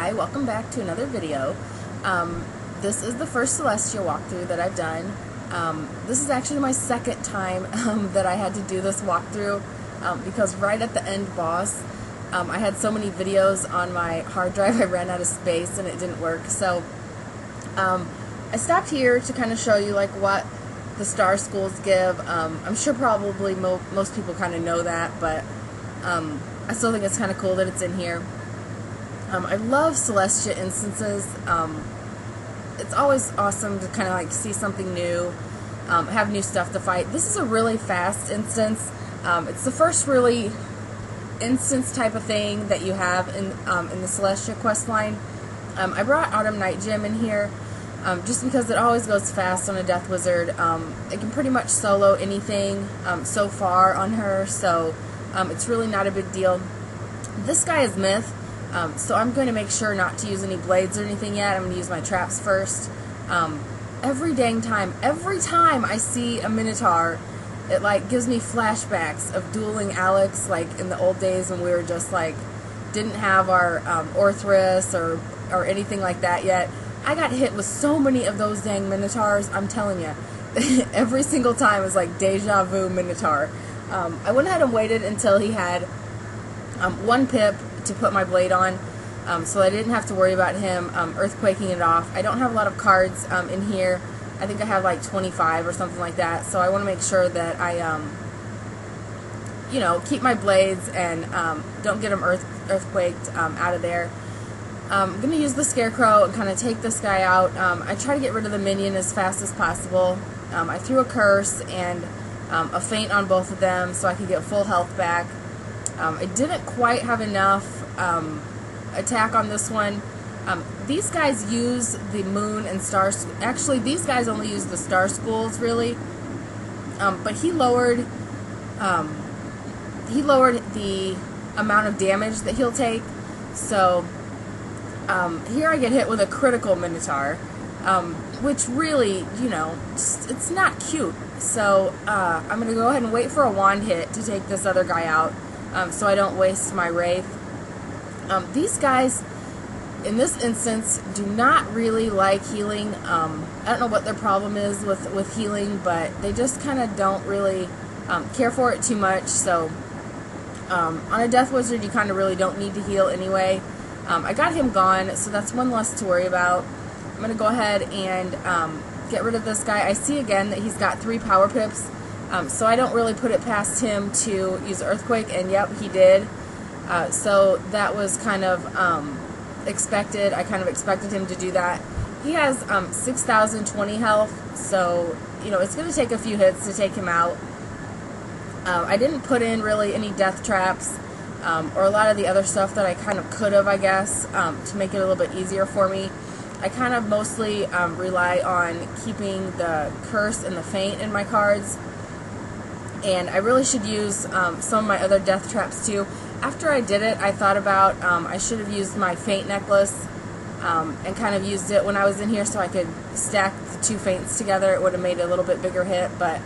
Hi, welcome back to another video. This is the first Celestia walkthrough that I've done. This is actually my second time that I had to do this walkthrough because right at the end boss, I had so many videos on my hard drive I ran out of space and it didn't work. So I stopped here to kind of show you like what the star schools give. I'm sure probably most people kind of know that, but I still think it's kind of cool that it's in here. I love Celestia instances. It's always awesome to kind of like see something new, have new stuff to fight. This is a really fast instance. It's the first really instance type of thing that you have in the Celestia quest line. I brought Autumn Nightgem in here just because it always goes fast on a Death Wizard. It can pretty much solo anything so far on her, so it's really not a big deal. This guy is Myth. So I'm going to make sure not to use any blades or anything yet. I'm going to use my traps first. Every time I see a Minotaur, it like gives me flashbacks of dueling Alex, like in the old days when we were just like, didn't have our Orthrus or anything like that yet. I got hit with so many of those dang Minotaurs, I'm telling you. Every single time it was like deja vu Minotaur. I went ahead and waited until he had one pip to put my blade on, so I didn't have to worry about him earthquaking it off. I don't have a lot of cards in here. I think I have like 25 or something like that, so I want to make sure that I you know, keep my blades and don't get them earthquaked out of there. I'm going to use the Scarecrow and kind of take this guy out. I try to get rid of the minion as fast as possible. I threw a curse and a feint on both of them so I could get full health back. I didn't quite have enough attack on this one. These guys use the moon and stars. Actually, these guys only use the star schools, really. But he lowered the amount of damage that he'll take. So here I get hit with a critical Minotaur, which really, you know, it's not cute. So I'm going to go ahead and wait for a wand hit to take this other guy out. So I don't waste my Wraith. These guys, in this instance, do not really like healing. I don't know what their problem is with healing, but they just kind of don't really care for it too much. So on a Death Wizard, you kind of really don't need to heal anyway. I got him gone, so that's one less to worry about. I'm going to go ahead and get rid of this guy. I see again that he's got 3 power pips. So I don't really put it past him to use Earthquake, and yep, he did. So that was kind of expected. I kind of expected him to do that. He has 6,020 health, so you know it's going to take a few hits to take him out. I didn't put in really any death traps or a lot of the other stuff that I kind of could have, I guess, to make it a little bit easier for me. I kind of mostly rely on keeping the curse and the feint in my cards. And I really should use some of my other death traps too. After I did it, I thought about I should have used my feint necklace and kind of used it when I was in here so I could stack the 2 feints together. It would have made a little bit bigger hit, but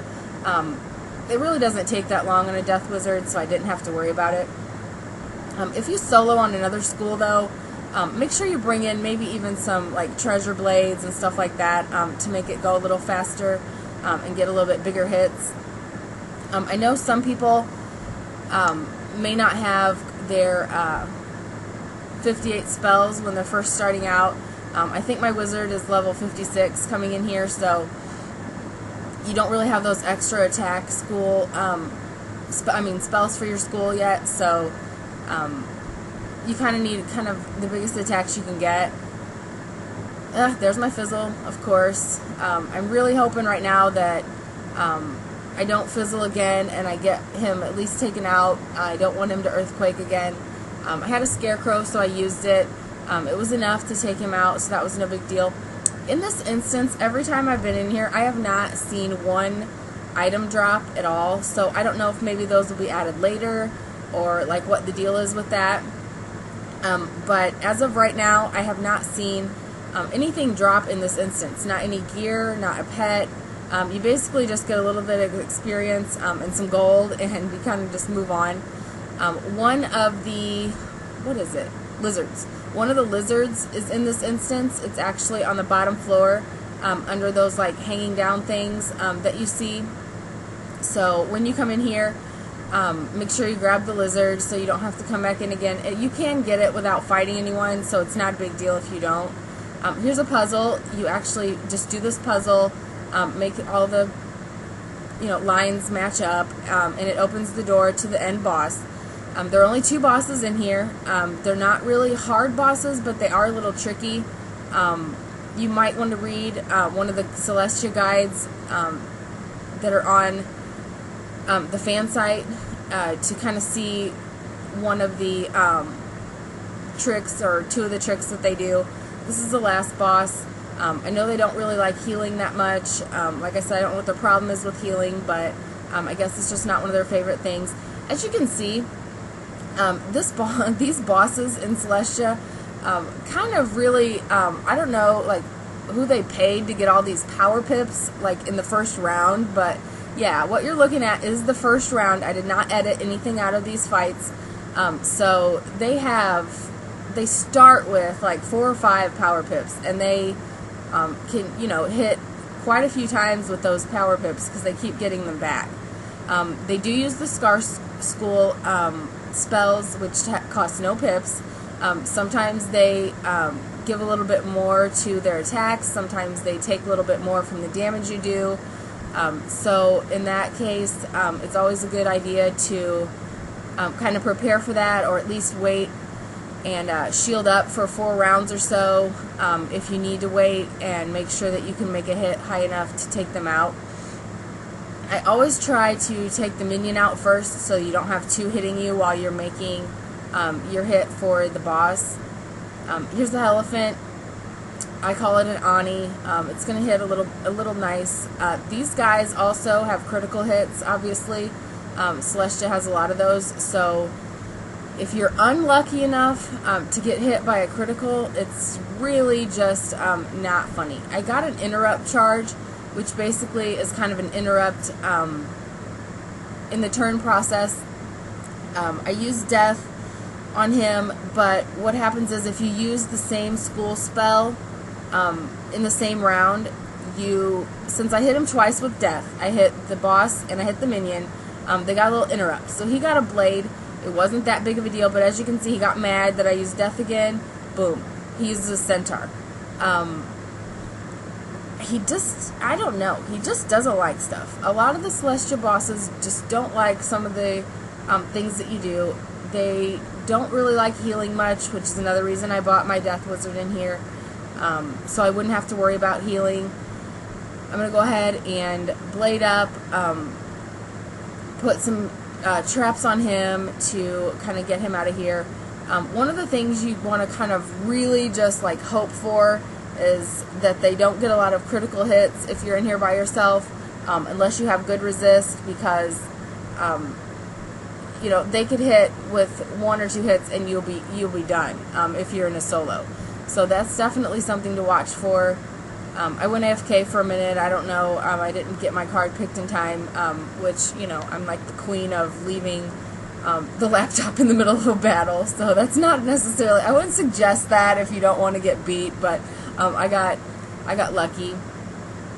it really doesn't take that long on a Death Wizard, so I didn't have to worry about it. If you solo on another school though, make sure you bring in maybe even some like treasure blades and stuff like that to make it go a little faster and get a little bit bigger hits. I know some people may not have their 58 spells when they're first starting out. I think my wizard is level 56 coming in here, so you don't really have those extra attack school, spells for your school yet, so you kind of need kind of the biggest attacks you can get. There's my fizzle, of course. I'm really hoping right now that I don't fizzle again and I get him at least taken out. I don't want him to earthquake again. I had a Scarecrow, so I used it. It was enough to take him out, so that was no big deal. In this instance, every time I've been in here, I have not seen one item drop at all, so I don't know if maybe those will be added later or like what the deal is with that. But as of right now, I have not seen anything drop in this instance. Not any gear, not a pet. You basically just get a little bit of experience and some gold, and you kind of just move on. One of the, what is it? Lizards. One of the lizards is in this instance. It's actually on the bottom floor, under those like hanging down things that you see. So when you come in here, make sure you grab the lizard so you don't have to come back in again. You can get it without fighting anyone, so it's not a big deal if you don't. Here's a puzzle. You actually just do this puzzle, make all the lines match up, and it opens the door to the end boss. There are only 2 bosses in here. They're not really hard bosses, but they are a little tricky. You might want to read one of the Celestia guides that are on the fan site to kind of see one of the tricks, or 2 of the tricks that they do. This is the last boss. I know they don't really like healing that much. Like I said, I don't know what their problem is with healing, but I guess it's just not one of their favorite things. As you can see, these bosses in Celestia kind of really, I don't know like who they paid to get all these power pips like in the first round, but yeah, what you're looking at is the first round. I did not edit anything out of these fights. So they start with like 4 or 5 power pips, and they can hit quite a few times with those power pips because they keep getting them back. They do use the Scar School spells, which cost no pips. Sometimes they give a little bit more to their attacks. Sometimes they take a little bit more from the damage you do. So in that case, it's always a good idea to kind of prepare for that, or at least wait and shield up for 4 rounds or so if you need to wait, and make sure that you can make a hit high enough to take them out. I always try to take the minion out first so you don't have 2 hitting you while you're making your hit for the boss. Here's the elephant. I call it an Ani. It's going to hit a little nice. These guys also have critical hits, obviously. Celestia has a lot of those, so if you're unlucky enough to get hit by a critical, it's really just not funny. I got an interrupt charge, which basically is kind of an interrupt in the turn process. I use death on him, but what happens is if you use the same school spell in the same round, since I hit him twice with death, I hit the boss and I hit the minion, they got a little interrupt. So he got a blade. It wasn't that big of a deal, but as you can see, he got mad that I used death again. Boom. He uses a centaur. I don't know, he just doesn't like stuff. A lot of the Celestia bosses just don't like some of the things that you do. They don't really like healing much, which is another reason I bought my Death Wizard in here, so I wouldn't have to worry about healing. I'm going to go ahead and blade up, put some traps on him to kind of get him out of here. One of the things you want to kind of really just like hope for is that they don't get a lot of critical hits if you're in here by yourself, unless you have good resist, because they could hit with 1 or 2 hits and you'll be done if you're in a solo. So that's definitely something to watch for. I went AFK for a minute. I don't know. I didn't get my card picked in time, which I'm like the queen of leaving the laptop in the middle of a battle. So that's not necessarily. I wouldn't suggest that if you don't want to get beat, but I got lucky.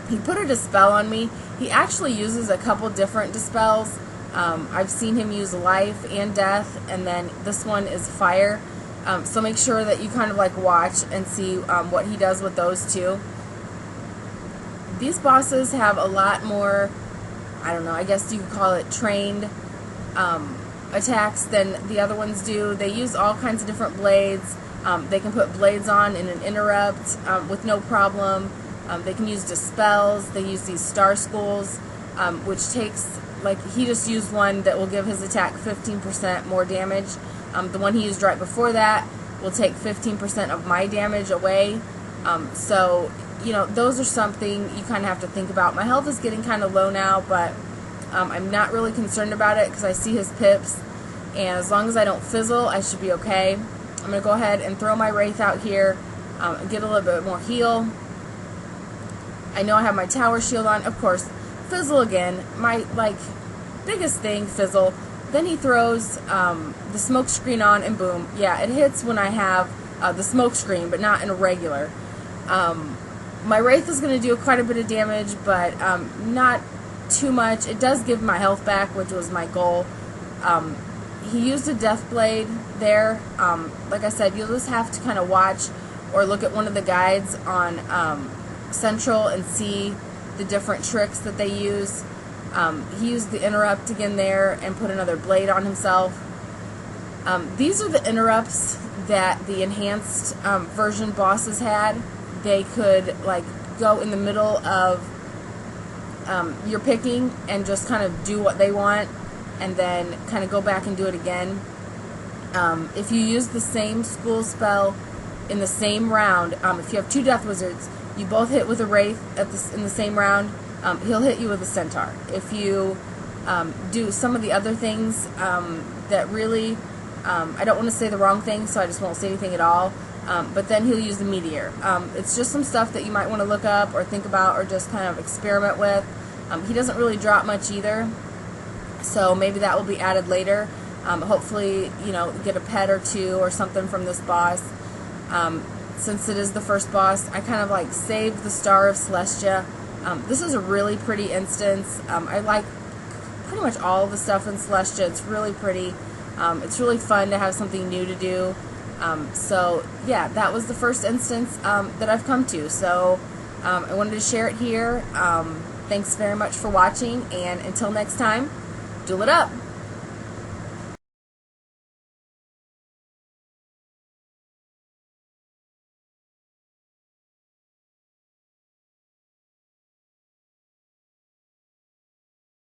He put a dispel on me. He actually uses a couple different dispels. I've seen him use life and death, and then this one is fire. So make sure that you kind of like watch and see what he does with those 2. These bosses have a lot more, I don't know, I guess you could call it trained attacks than the other ones do. They use all kinds of different blades. They can put blades on in an interrupt with no problem. They can use dispels. They use these star schools, which takes, like, he just used one that will give his attack 15% more damage. The one he used right before that will take 15% of my damage away. So, those are something you kind of have to think about. My health is getting kind of low now, but I'm not really concerned about it because I see his pips, and as long as I don't fizzle, I should be okay. I'm going to go ahead and throw my Wraith out here, get a little bit more heal. I know I have my tower shield on. Of course, fizzle again. My, biggest thing, fizzle. Then he throws the smoke screen on, and boom. Yeah, it hits when I have the smoke screen, but not in a regular. My Wraith is going to do quite a bit of damage, but not too much. It does give my health back, which was my goal. He used a Death Blade there. Like I said, you'll just have to kind of watch or look at one of the guides on Central and see the different tricks that they use. He used the interrupt again there and put another blade on himself. These are the interrupts that the enhanced version bosses had. They could like go in the middle of your picking and just kind of do what they want and then kind of go back and do it again. If you use the same school spell in the same round, if you have two Death Wizards, you both hit with a Wraith in the same round, he'll hit you with a Centaur. If you do some of the other things that really, I don't want to say the wrong thing, so I just won't say anything at all, but then he'll use the Meteor. It's just some stuff that you might want to look up or think about or just kind of experiment with. He doesn't really drop much either, so maybe that will be added later. Hopefully, you know, get a pet or two or something from this boss. Since it is the first boss, I kind of like saved the Star of Celestia. This is a really pretty instance. I like pretty much all of the stuff in Celestia. It's really pretty. It's really fun to have something new to do. So yeah, that was the first instance that I've come to. So I wanted to share it here. Thanks very much for watching, and until next time, duel it up!